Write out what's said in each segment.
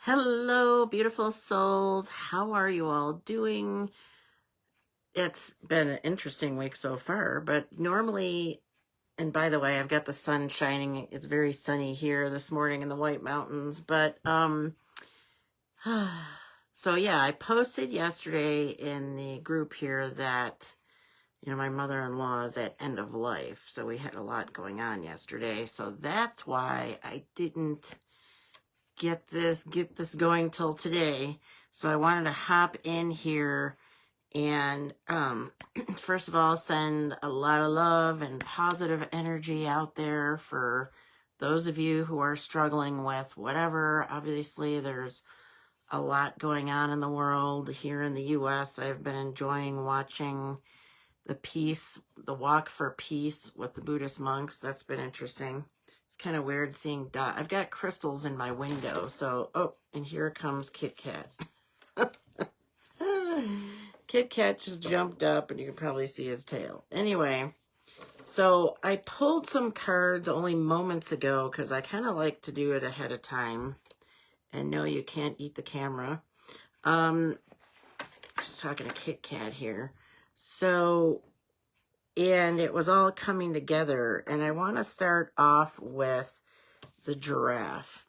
Hello, beautiful souls. How are you all doing? It's been an interesting week so far, but normally, and by the way, I've got the sun shining. It's very sunny here this morning in the White Mountains, but so yeah, I posted yesterday in the group here that my mother-in-law is at end of life, so we had a lot going on yesterday. So that's why I didn't get this going till today. So I wanted to hop in here and first of all send a lot of love and positive energy out there for those of you who are struggling with whatever. Obviously there's a lot going on in the world. Here in the US, I've been enjoying watching the walk for peace with the Buddhist monks. That's been interesting. It's kind of weird seeing I've got crystals in my window. So, and here comes Kit Kat. Kit Kat just jumped up and you can probably see his tail. Anyway, so I pulled some cards only moments ago because I kind of like to do it ahead of time. And no, you can't eat the camera. Just talking to Kit Kat here. So, and it was all coming together. And I want to start off with the giraffe.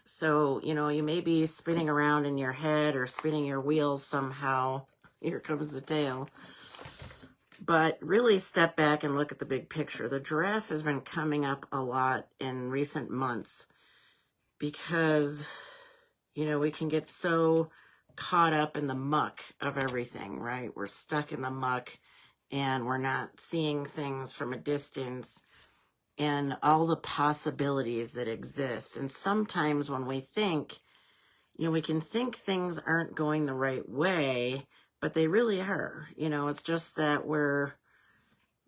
So, you may be spinning around in your head or spinning your wheels somehow. Here comes the tail. But really step back and look at the big picture. The giraffe has been coming up a lot in recent months because, we can get so caught up in the muck of everything, right? We're stuck in the muck and we're not seeing things from a distance and all the possibilities that exist. And sometimes when we think, we can think things aren't going the right way, but they really are. It's just that we're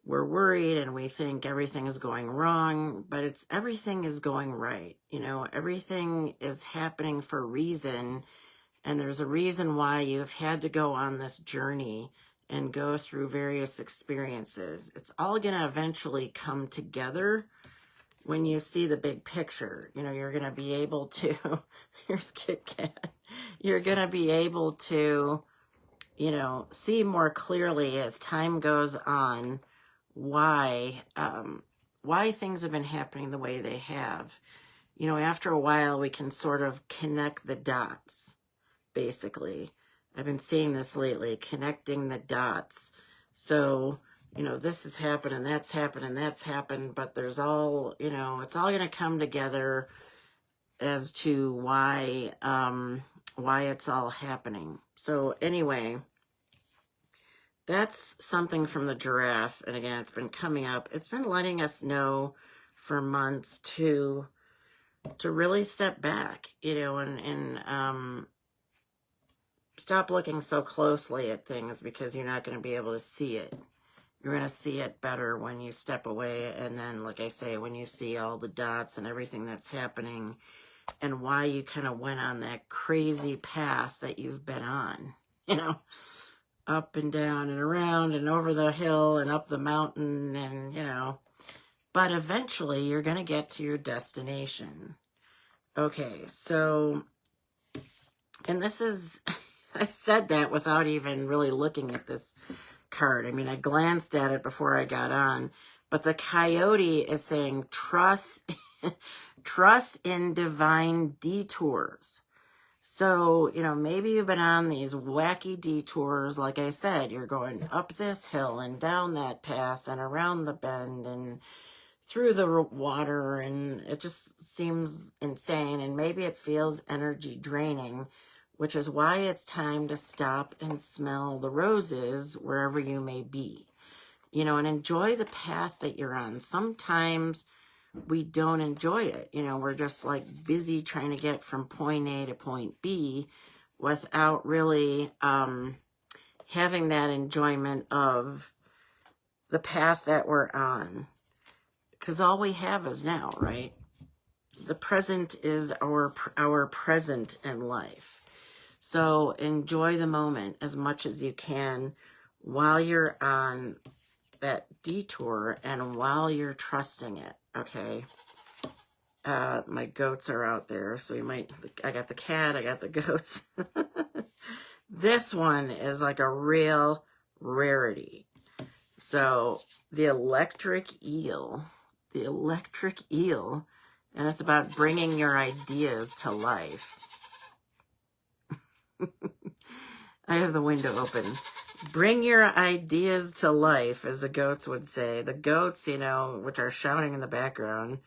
worried and we think everything is going wrong, but everything is going right. Everything is happening for a reason, and there's a reason why you've had to go on this journey and go through various experiences. It's all going to eventually come together when you see the big picture. You're going to be able to, here's Kit Kat, you're going to be able to, see more clearly as time goes on why things have been happening the way they have. After a while, we can sort of connect the dots, basically. I've been seeing this lately, connecting the dots. So, this has happened and that's happened and that's happened, but there's all, it's all going to come together as to why it's all happening. So anyway, that's something from the giraffe. And again, it's been coming up. It's been letting us know for months to really step back, and stop looking so closely at things because you're not going to be able to see it. You're going to see it better when you step away. And then, like I say, when you see all the dots and everything that's happening and why you kind of went on that crazy path that you've been on, up and down and around and over the hill and up the mountain and, but eventually you're going to get to your destination. Okay, so, and this is, I said that without even really looking at this card. I mean, I glanced at it before I got on, but the Coyote is saying trust in divine detours. So, maybe you've been on these wacky detours. Like I said, you're going up this hill and down that path and around the bend and through the water, and it just seems insane. And maybe it feels energy draining, which is why it's time to stop and smell the roses wherever you may be, and enjoy the path that you're on. Sometimes we don't enjoy it. We're just like busy trying to get from point A to point B without really having that enjoyment of the path that we're on. Because all we have is now, right? The present is our present in life. So enjoy the moment as much as you can while you're on that detour and while you're trusting it, okay? My goats are out there, so you might, I got the cat, I got the goats. This one is like a real rarity. So the electric eel, and it's about bringing your ideas to life. I have the window open. Bring your ideas to life, as the goats would say. The goats, you know, which are shouting in the background,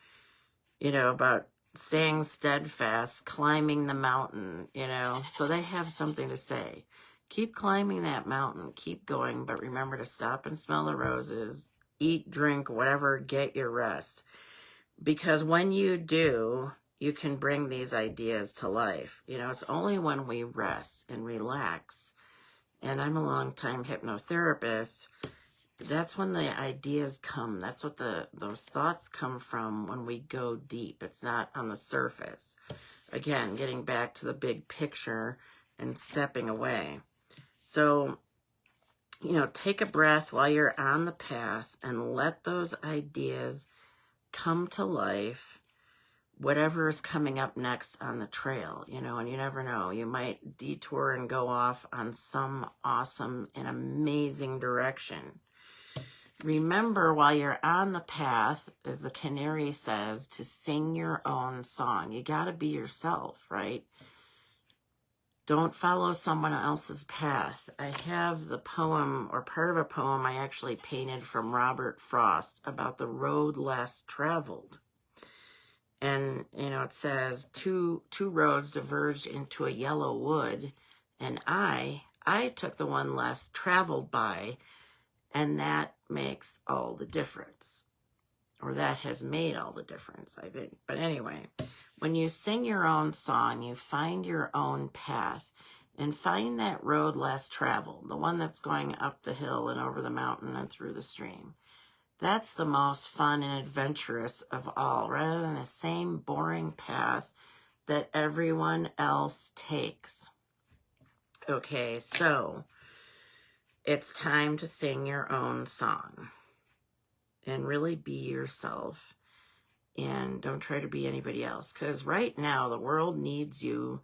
you know, about staying steadfast, climbing the mountain, you know. So they have something to say. Keep climbing that mountain. Keep going, but remember to stop and smell the roses. Eat, drink, whatever, get your rest. Because when you do, you can bring these ideas to life. You know, it's only when we rest and relax, and I'm a long-time hypnotherapist, that's when the ideas come. That's what those thoughts come from, when we go deep. It's not on the surface. Again, getting back to the big picture and stepping away. So, you know, take a breath while you're on the path and let those ideas come to life, whatever is coming up next on the trail, you know, and you never know. You might detour and go off on some awesome and amazing direction. Remember, while you're on the path, as the canary says, to sing your own song. You got to be yourself, right? Don't follow someone else's path. I have the poem, or part of a poem I actually painted from Robert Frost, about the road less traveled. And, you know, it says, two roads diverged into a yellow wood, and I took the one less traveled by, and that makes all the difference. Or that has made all the difference, I think. But anyway, when you sing your own song, you find your own path, and find that road less traveled, the one that's going up the hill and over the mountain and through the stream. That's the most fun and adventurous of all, rather than the same boring path that everyone else takes. Okay, so it's time to sing your own song and really be yourself, and don't try to be anybody else, because right now the world needs you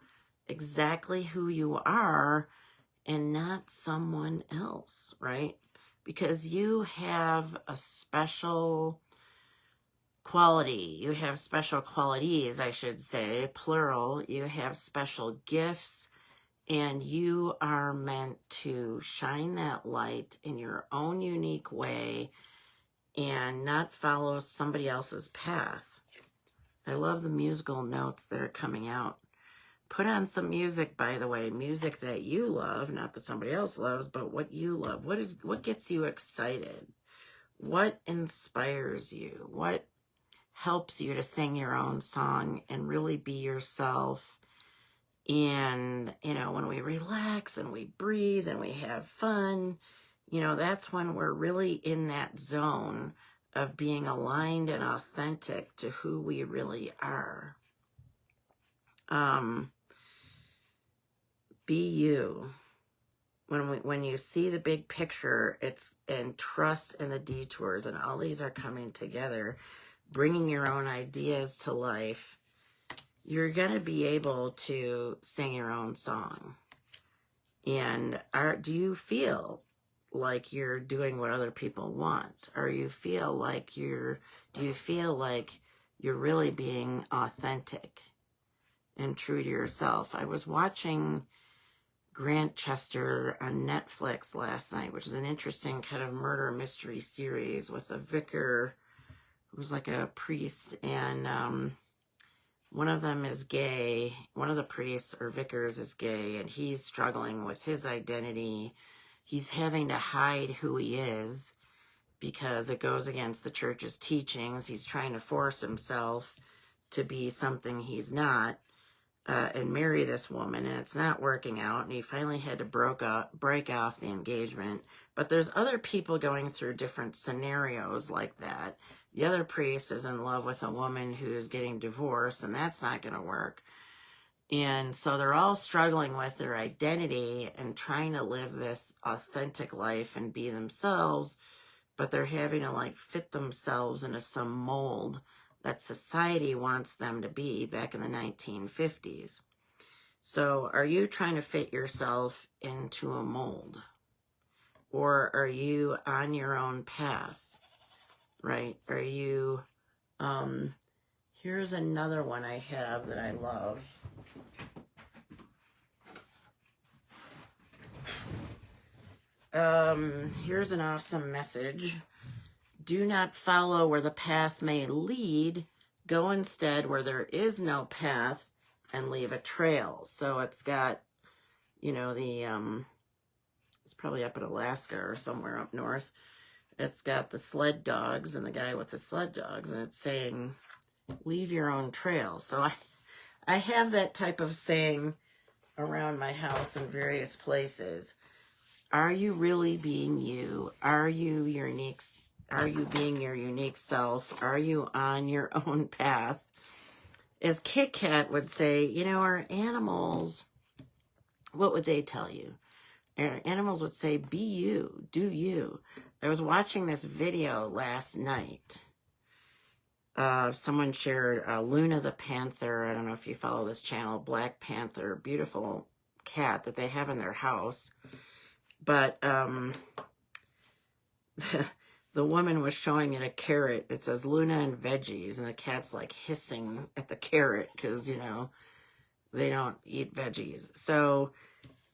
exactly who you are and not someone else, right? Because you have a special quality. You have special qualities, I should say, plural. You have special gifts, and you are meant to shine that light in your own unique way and not follow somebody else's path. I love the musical notes that are coming out. Put on some music, by the way, music that you love, not that somebody else loves, but what you love. What gets you excited? What inspires you? What helps you to sing your own song and really be yourself? And, you know, when we relax and we breathe and we have fun, you know, that's when we're really in that zone of being aligned and authentic to who we really are. Be you. When you see the big picture, and trust in the detours, and all these are coming together, bringing your own ideas to life, you're going to be able to sing your own song. And do you feel like you're doing what other people want? Or do you feel like you're really being authentic and true to yourself? I was watching Grantchester on Netflix last night, which is an interesting kind of murder mystery series with a vicar who's like a priest, and one of them is gay. One of the priests or vicars is gay, and he's struggling with his identity. He's having to hide who he is because it goes against the church's teachings. He's trying to force himself to be something he's not, and marry this woman, and it's not working out, and he finally had to break off the engagement. But there's other people going through different scenarios like that. The other priest is in love with a woman who's getting divorced, and that's not going to work. And so they're all struggling with their identity and trying to live this authentic life and be themselves, but they're having to like fit themselves into some mold that society wants them to be back in the 1950s. So are you trying to fit yourself into a mold? Or are you on your own path, right? Are you, here's another one I have that I love. Here's an awesome message. Do not follow where the path may lead. Go instead where there is no path and leave a trail. So it's got, you know, it's probably up in Alaska or somewhere up north. It's got the sled dogs and the guy with the sled dogs, and it's saying, leave your own trail. So I have that type of saying around my house in various places. Are you really being you? Are you unique? Are you being your unique self? Are you on your own path? As Kit Kat would say, you know, our animals, what would they tell you? Our animals would say, be you, do you. I was watching this video last night. Someone shared Luna the Panther. I don't know if you follow this channel, Black Panther, beautiful cat that they have in their house. But the woman was showing it a carrot. It says Luna and veggies, and the cat's like hissing at the carrot because, you know, they don't eat veggies. So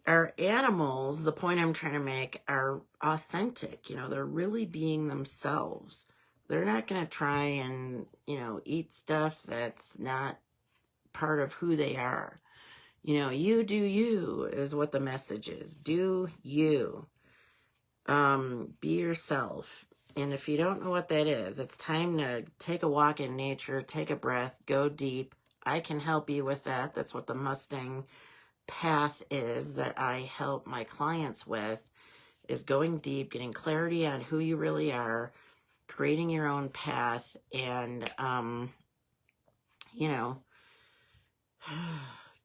our animals, the point I'm trying to make, are authentic. You know, they're really being themselves. They're not going to try and, you know, eat stuff that's not part of who they are. You know, you do you is what the message is. Do you. Be yourself. And if you don't know what that is, it's time to take a walk in nature, take a breath, go deep. I can help you with that. That's what the Mustang path is that I help my clients with, is going deep, getting clarity on who you really are, creating your own path, and, you know,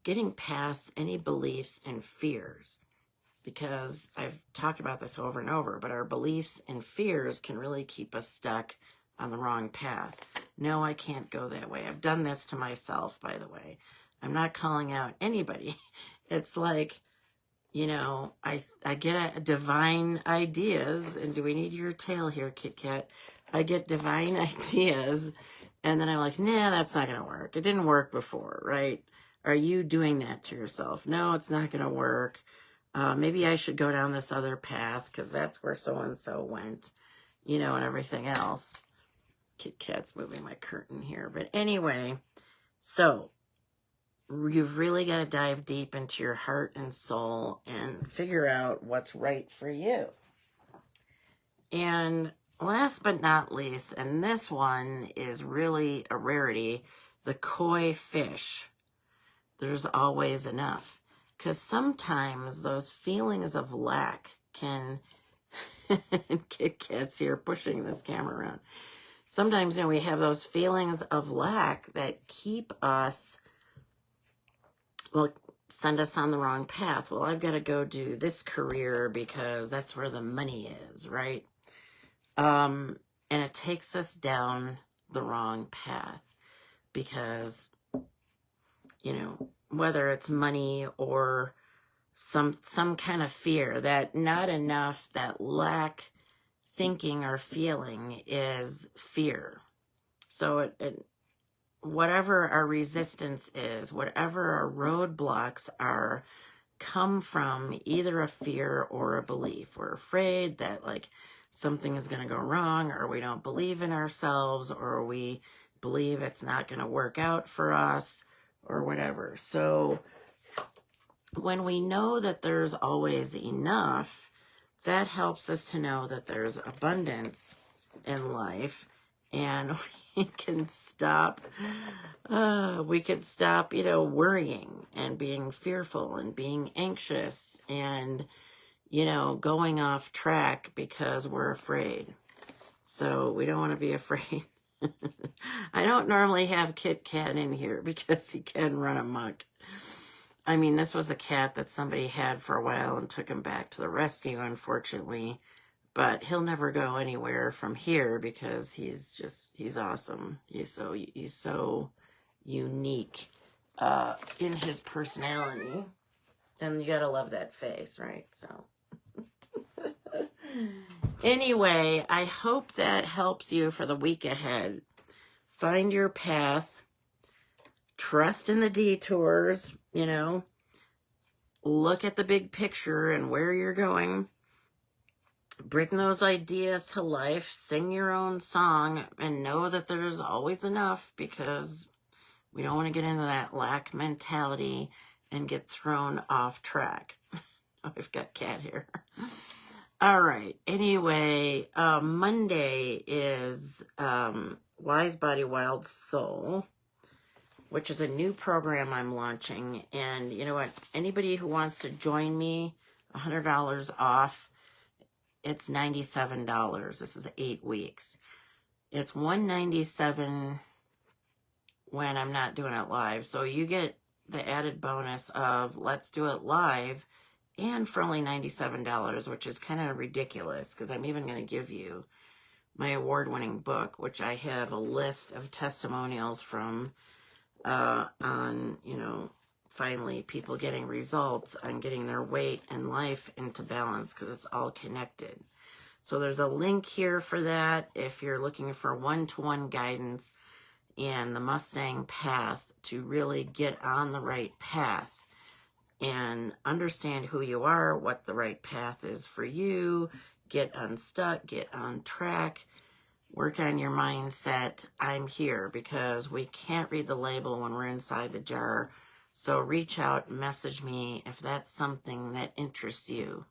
getting past any beliefs and fears. Because I've talked about this over and over, but our beliefs and fears can really keep us stuck on the wrong path. No, I can't go that way. I've done this to myself, by the way. I'm not calling out anybody. It's like, you know, I get divine ideas, and do we need your tail here, Kit Kat? I get divine ideas, and then I'm like, nah, that's not going to work. It didn't work before, right? Are you doing that to yourself? No, it's not going to work. Maybe I should go down this other path because that's where so-and-so went, you know, and everything else. Kit Kat's moving my curtain here. But anyway, so you've really got to dive deep into your heart and soul and figure out what's right for you. And last but not least, and this one is really a rarity, the koi fish. There's always enough. Because sometimes those feelings of lack can, Kit Kat's here pushing this camera around. Sometimes, you know, we have those feelings of lack that keep us, well, send us on the wrong path. Well, I've got to go do this career because that's where the money is, right? And it takes us down the wrong path because, you know, whether it's money or some kind of fear, that not enough, that lack thinking or feeling is fear. So whatever our resistance is, whatever our roadblocks are, come from either a fear or a belief. We're afraid that like something is going to go wrong, or we don't believe in ourselves, or we believe it's not going to work out for us, or whatever. So when we know that there's always enough, that helps us to know that there's abundance in life, and we can stop, you know, worrying and being fearful and being anxious and, you know, going off track because we're afraid. So we don't want to be afraid. I don't normally have Kit Kat in here because he can run amok. I mean, this was a cat that somebody had for a while and took him back to the rescue, unfortunately. but he'll never go anywhere from here because he's awesome. He's so unique in his personality. And you gotta love that face, right? So anyway, I hope that helps you for the week ahead. Find your path. Trust in the detours, you know. Look at the big picture and where you're going. Bring those ideas to life. Sing your own song and know that there's always enough, because we don't want to get into that lack mentality and get thrown off track. I've got cat hair. All right. Anyway, Monday is Wise Body, Wild Soul, which is a new program I'm launching. And you know what? Anybody who wants to join me, $100 off. It's $97. This is 8 weeks. It's $197 when I'm not doing it live. So you get the added bonus of Let's Do It Live, and for only $97, which is kind of ridiculous, because I'm even going to give you my award-winning book, which I have a list of testimonials from on, you know, finally people getting results on getting their weight and life into balance, because it's all connected. So there's a link here for that if you're looking for one-to-one guidance and the Mustang path to really get on the right path and understand who you are, what the right path is for you, get unstuck, get on track, work on your mindset. I'm here because we can't read the label when we're inside the jar. So reach out, message me if that's something that interests you,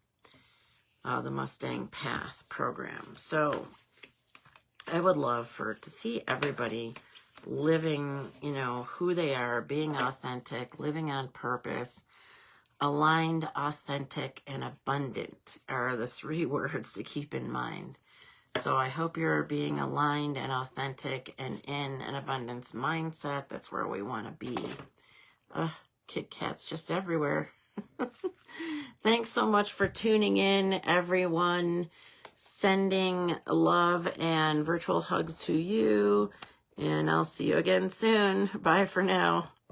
the Mustang Path program. So I would love to see everybody living, you know, who they are, being authentic, living on purpose. Aligned, authentic, and abundant are the 3 words to keep in mind. So I hope you're being aligned and authentic and in an abundance mindset. That's where we want to be. Kit Kats just everywhere. Thanks so much for tuning in, everyone. Sending love and virtual hugs to you. And I'll see you again soon. Bye for now.